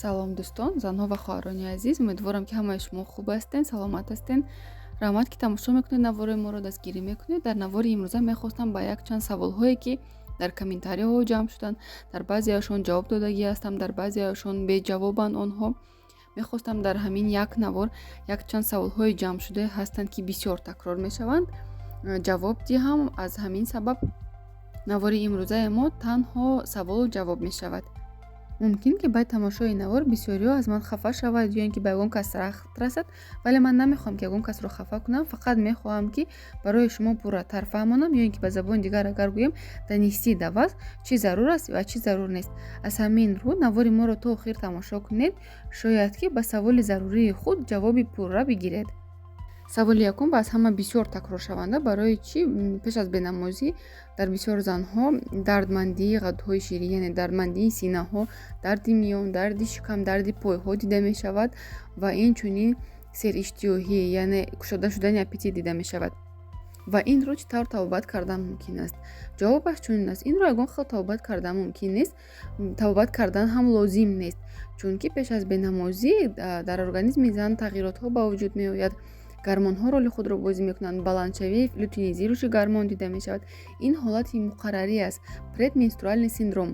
салом дӯстон, занҳо ва хоҳарони азиз, умедворам ки ҳамаи шумо хуб ҳастен, саломат ҳастен. Раҳмат ки тамошо мекунед, навораи моро дастгирӣ мекунед. Дар навори имрӯза мехостам ба якчанд саволҳое ки дар комментариҳо ҷамъ шуданд, дар баъзеашон ҷавоб додагӣ ҳастам, дар баъзеашон беҷавобанд онҳо. Мехостам дар ҳамин як навор якчанд саволҳои ҷамъ шуда ҳастанд ки бисёр такрор мешаванд, ҷавоб диҳам. Аз ҳамин сабаб навори имрӯзаи мо танҳо саволу ҷавоб мешавад. мумкин ки баъди тамошои навор бисёриҳо аз ман хафа шавад ё ин ки ба ягон кас рахт расад, вале ман намехоҳам ки ягон касро хафа кунам. Фақат мехоҳам ки барои шумо пурратар фаҳмонам, ё ин ки ба забони дигар агар гӯем данисти даваз чӣ зарур аст ва чӣ зарур нест. Аз ҳамин рӯ навори моро то охир тамошо кунед, шояд ки ба саволи зарурии худ ҷавоби пурра бигиред. саволи якум ва аз ҳама бисёр такроршаванда: барои чӣ пеш аз бенамозӣ дар бисёр занҳо дардмандии ғадҳои ширӣ, яъне дардмандии синаҳо, дарди миён, дарди шикам, дарди пойҳо дида мешавад ва инчунин сериштиёҳӣ, яъне кушода шудани аппетит дида мешавад. ва инро чӣ тавр табобат кардан мумкин аст? ҷавобаш чунин аст: инро ягон хел табобат кардан мумкин нест, табобат кардан ҳам лозим нест, чунки пеш аз бенамозӣ дар организми зан тағйиротҳо ба вуҷуд меояд. гармонҳо роли худро бозӣ мекунанд, баландшавии лютинизӣ рушди гармон дида мешавад. Ин ҳолати муқаррарӣ аст, предменструальный синдром.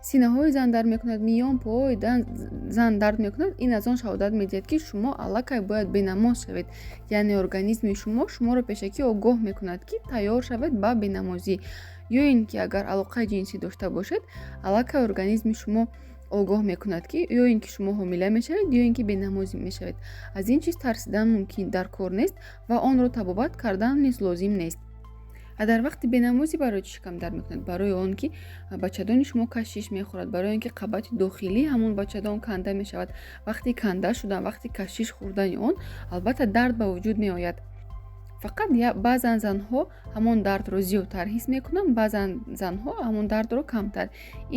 синаҳои зан дард мекунад, миён, пои зан дард мекунад. Ин аз он шаҳодат медиҳад ки шумо аллакай бояд бенамоз шавед, яъне организми шуморо пешакӣ огоҳ мекунад ки тайёр шавед ба бенамозӣ. ё ин ки агар алоқаи ҷинсӣ дошта бошед, аллакай организми шумо огоҳ мекунад ки ё ин ки шумо ҳомила мешавед, ё ин ки бенамозӣ мешавед. Аз ин чиз тарсидан мумкин дар кор нест ва онро табобат кардан низ лозим нест. дар вақти бенамозӣ барои чӣ шикам дард мекунад? Барои он ки бачадони шумо кашиш мехӯрад, барои он ки қабати дохилӣ ҳамон бачадон канда мешавад. вақти канда шудан, вақти кашиш хӯрдани он, албатта дард ба вуҷуд меояд. фақат баъзан занҳо ҳамон дардро зиёдтар ҳис мекунанд, баъзан занҳо ҳамон дардро камтар.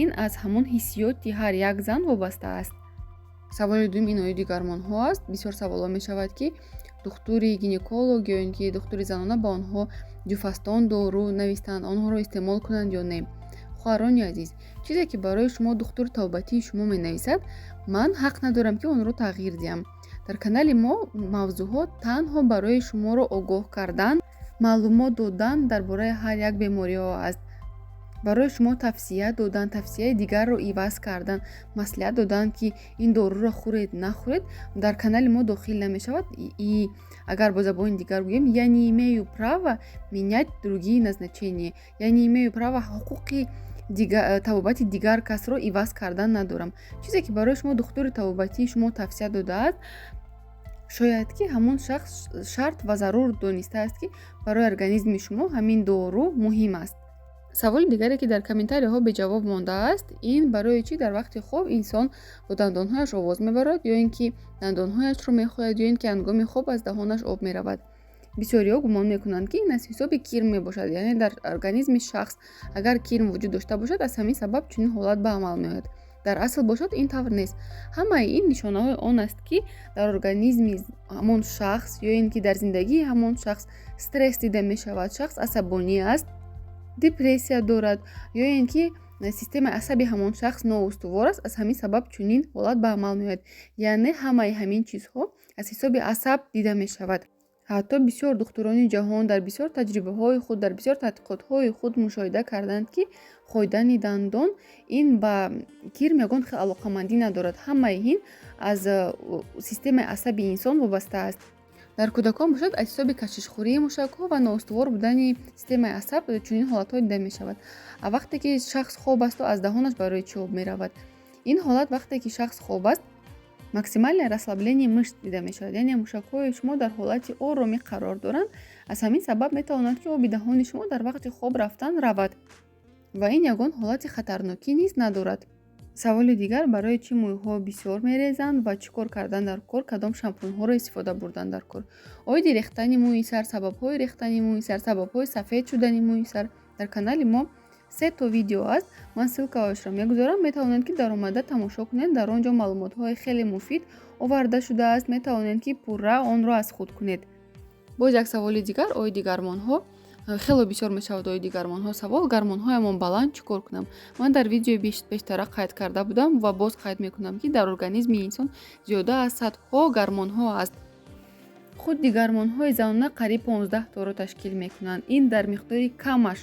Ин аз ҳамон ҳиссиёти ҳар як зан вобаста аст. саволи дуюм иноиди гармонҳо аст. бисёр саволҳо мешавад ки духтури гинеколог ё ин ки духтури занона ба онҳо ҷуфастон дору навистанд, онҳоро истеъмол кунанд ё не. хоҳарони азиз, чизе ки барои шумо духтури табобатии шумо менависад, ман ҳақ надорам ки онро тағйир диҳам. дар канали мо мавзӯъҳо танҳо барои шуморо огоҳ кардан, маълумот додан дар бораи ҳар як бемориҳо аст. барои шумо тавсия додан, тавсияи дигарро иваз кардан, маслиҳат додан ки ин доруро хӯред, нахӯред, дар канали мо дохил намешавад. И агар бо забони дигар гӯем, я не имею права менять другие назначения, я не имею права ҳуқуқи табобати дигар касро иваз кардан надорам. чизе ки барои шумо духтури табобатии шумо тавсия додааст, шояд ки ҳамон шахс шарт ва зарур донистааст ки барои организми шумо ҳамин дору муҳим аст. саволи дигаре ки дар комментариҳо беҷавоб мондааст, ин барои чӣ дар вақти хоб инсон бо дандонҳояш овоз мебарад, ё ин ки дандонҳояшро мехӯяд, ё ин ки ҳангоми хоб аз даҳонаш об меравад. бисёриҳо гумон мекунанд ки ин аз ҳисоби кирм мебошад, яъне дар организми шахс агар кирм вуҷуд дошта бошад, аз ҳамин сабаб чунин ҳолат ба амал меояд. дар асл бошад ин тавр нест. ҳамаи ин нишонаҳои он аст ки дар организми ҳамон шахс ё ин ки дар зиндагии ҳамон шахс стресс дида мешавад, шахс асабонӣ аст, депрессия дорад, ё ин ки системаи асаби ҳамон шахс ноустувор аст, аз ҳамин сабаб чунин ҳолат ба амал меояд. яъне ҳамаи ҳамин чизҳо аз ҳисоби асаб дида мешавад. ҳатто бисёр духтурони ҷаҳон дар бисёр таҷрибаҳои худ, дар бисёр тадқиқотҳои худ мушоҳида карданд ки хойдани дандон ин ба кирм ягон хел алоқамандӣ надорад. ҳамаи ин аз системаи асаби инсон вобаста аст. дар кӯдакон бошад, аз ҳисоби кашишхӯрии мушакҳо ва ноустувор будани системаи асаб чунин ҳолатҳо дида мешавад. вақте ки шахс хоб асту аз даҳонаш барои чӣ об меравад? ин ҳолат вақте ки шахс хоб аст, максималне расслаблении мышц дида мешавад, яъне мушакҳои шумо дар ҳолати оромӣ қарор доранд. аз ҳамин сабаб метавонад ки оби даҳони шумо дар вақти хоб рафтан равад ва ин ягон ҳолати хатарнокӣ низ надорад. саволи дигар: барои чӣ мӯйҳо бисёр мерезанд ва чӣ кор кардан дар кор, кадом шампунҳоро истифода бурдан дар кор? оиди рехтани мӯи сар, сабабҳои рехтани мӯи сар, сабабҳои сафед шудани мӯи сар. дар канали мо 3 видео аст. ман ссилкаашро мегузорам, метавонед ки даромада тамошо кунед. дар он ҷо маълумотҳои хеле муфид оварда шудааст, метавонед ки пурра онро аз худ кунед. боз як саволи дигар: оиди гармонҳо хело бисёр мешавад оиди гармонҳо савол. Гармонҳоямон баланд чӣ кор кунам? Ман дар видеои бештара қайд карда будам ва боз қайд мекунам, ки дар организми инсон зиёда аз садҳо гармонҳо аст. худи гармонҳои занона қариб 15 торо ташкил мекунанд. Ин дар миқдори камаш.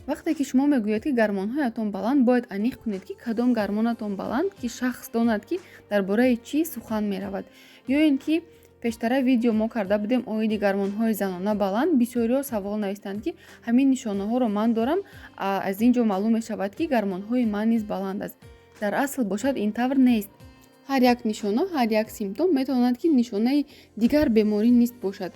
вақте ки шумо мегӯяд ки гармонҳоятон баланд, бояд аниқ кунед ки кадом гармонатон баланд, ки шахс донад ки дар бораи чӣ сухан меравад. ё ин ки пештара видео мо карда будем оиди гармонҳои занона баланд. бисёриҳо савол навистанд ки ҳамин нишонаҳоро ман дорам, аз ин ҷо маълум мешавад ки гармонҳои ман низ баланд аст. дар асл бошад ин тавр нест. ҳар як нишона, ҳар як симптом метавонад ки нишонаи дигар беморӣ нест бошад.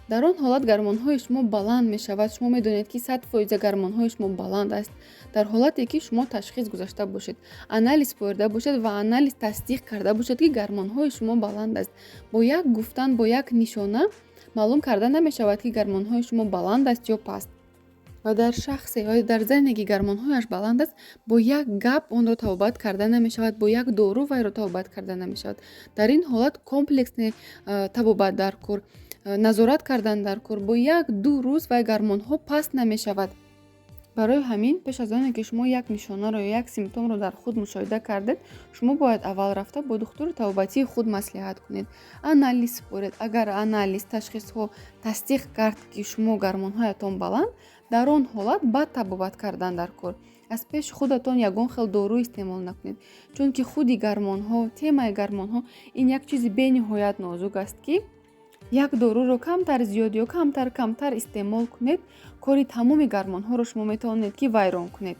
дар он ҳолат гармонҳои шумо баланд мешавад. шумо медонед ки 100% гармонҳои шумо баланд аст. дар ҳолате ки шумо ташхис гузашта бошед, анализ пурда бошад ва анализ тасдиқ карда бошад ки гармонҳои шумо баланд аст. бо як гуфтан, бо як нишона маълум карда намешавад ки гармонҳои шумо баланд аст ё паст. ва дар шахсе ё дар зане ки гармонҳояш баланд аст, бо як гап онро табобат карда намешавад, бо як дору вайро табобат карда намешавад. дар ин ҳолат комплексне табобат дар кор, назорат кардан дар кор, бо 1-2 рӯз вай гармонҳо паст намешавад. барои ҳамин пеш аз оне ки шумо як нишонаро ё як симптомро дар худ мушоҳида кардед, шумо бояд аввал рафта бо духтури табобатии худ маслиҳат кунед, анализ супоред. агар анализ ташхисҳо тасдиқ кард ки шумо гармонҳоятон баланд, дар он ҳолат баъд табобат кардан дар кор. аз пеши худатон ягон хел дору истеъмол накунед, чунки худи гармонҳо, темаи гармонҳо ин як чизи бениҳоят нозук аст ки як доруро камтар зиёд ё камтар истеъмол кунед, кори тамоми гармонҳоро шумо метавонед ки вайрон кунед.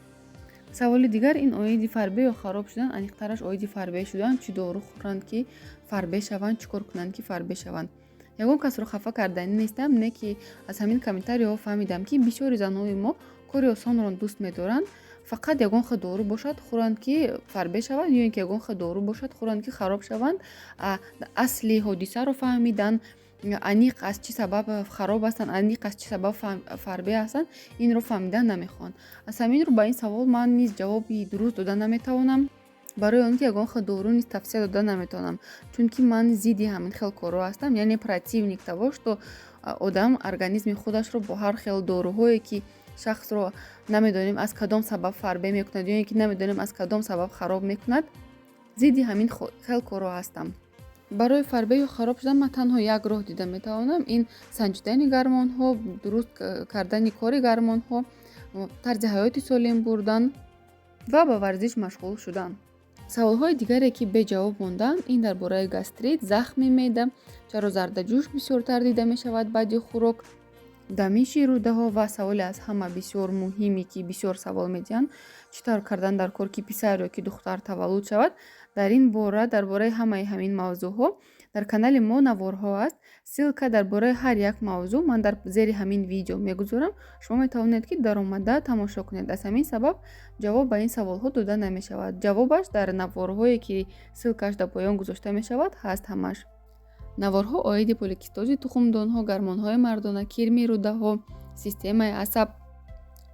саволи дигар ин оиди фарбе ё хароб шудан, аниқтараш оиди фарбе шудан чӣ дору хӯранд ки фарбе шаванд, чӣ кор кунанд ки фарбе шаванд. ягон касро хафа кардани нестам, не ки аз ҳамин комментариҳо фаҳмидам ки бисёри занҳои мо кори осонро дӯст медоранд. фақат ягон хел дору бошад хӯранд ки фарбе шаванд, ё ин ки ягон хел дору бошад хӯранд ки хароб шаванд. асли ҳодисаро фаҳмидан, аниқ аз чӣ сабаб хароб ҳастанд, аниқ аз чӣ сабаб фарбе ҳастанд, инро фаҳмидан намехоҳанд. аз ҳамин рӯ ба ин савол ман низ ҷавоби дуруст дода наметавонам. барои он ки ягон хел дору низ тавсия дода наметавонам, чунки ман зидди ҳамин хел корҳо ҳастам, яъне противник того, што одам организми худашро бо ҳар хел доруҳое ки шахсро намедонем аз кадом сабаб фарбе мекунад, ё ин ки намедонем аз кадом сабаб хароб мекунад, зидди ҳамин хел корҳо ҳастам. барои фарбе ё хароб шудан ман танҳо як роҳ дида метавонам. ин санҷидани гармонҳо, дуруст кардани кори гармонҳо, тарзи ҳаёти солим бурдан ва ба варзиш машғул шудан. саволҳои дигаре ки беҷавоб мондаанд, ин дар бораи гастрит, захми меъда, чаро зардаҷӯш бисёртар дида мешавад баъди хӯрок, дамиши рӯдаҳо ва саволи аз ҳама бисёр муҳиме ки бисёр савол медиҳанд, чӣ тавр кардан дар кор ки писар ё ки духтар таваллуд шавад. дар ин бора, дар бораи ҳамаи ҳамин мавзӯъҳо дар канали мо наворҳо аст. ссилка дар бораи ҳар як мавзӯъ ман дар зери ҳамин видео мегузорам. шумо метавонед ки даромада тамошо кунед. аз ҳамин сабаб ҷавоб ба ин саволҳо дода намешавад. ҷавобаш дар наворҳое ки ссилкааш дар поён гузошта мешавад ҳаст ҳамаш. наворҳо оиди поликистози тухмдонҳо, гармонҳои мардона, кирми рӯдаҳо, системаи асаб,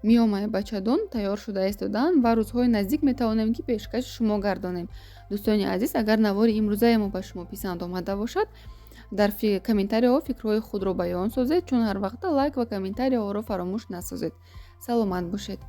миёмаи бачадон тайёр шуда истодаанд ва рӯзҳои наздик метавонем ки пешкаши шумо гардонем. дӯстони азиз, агар навори имрӯзаи мо ба шумо писанд омада бошад, дар комментариҳо фикрҳои худро баён созед, чун ҳар вақта лайк ва комментариҳоро фаромӯш насозед. саломат бошед.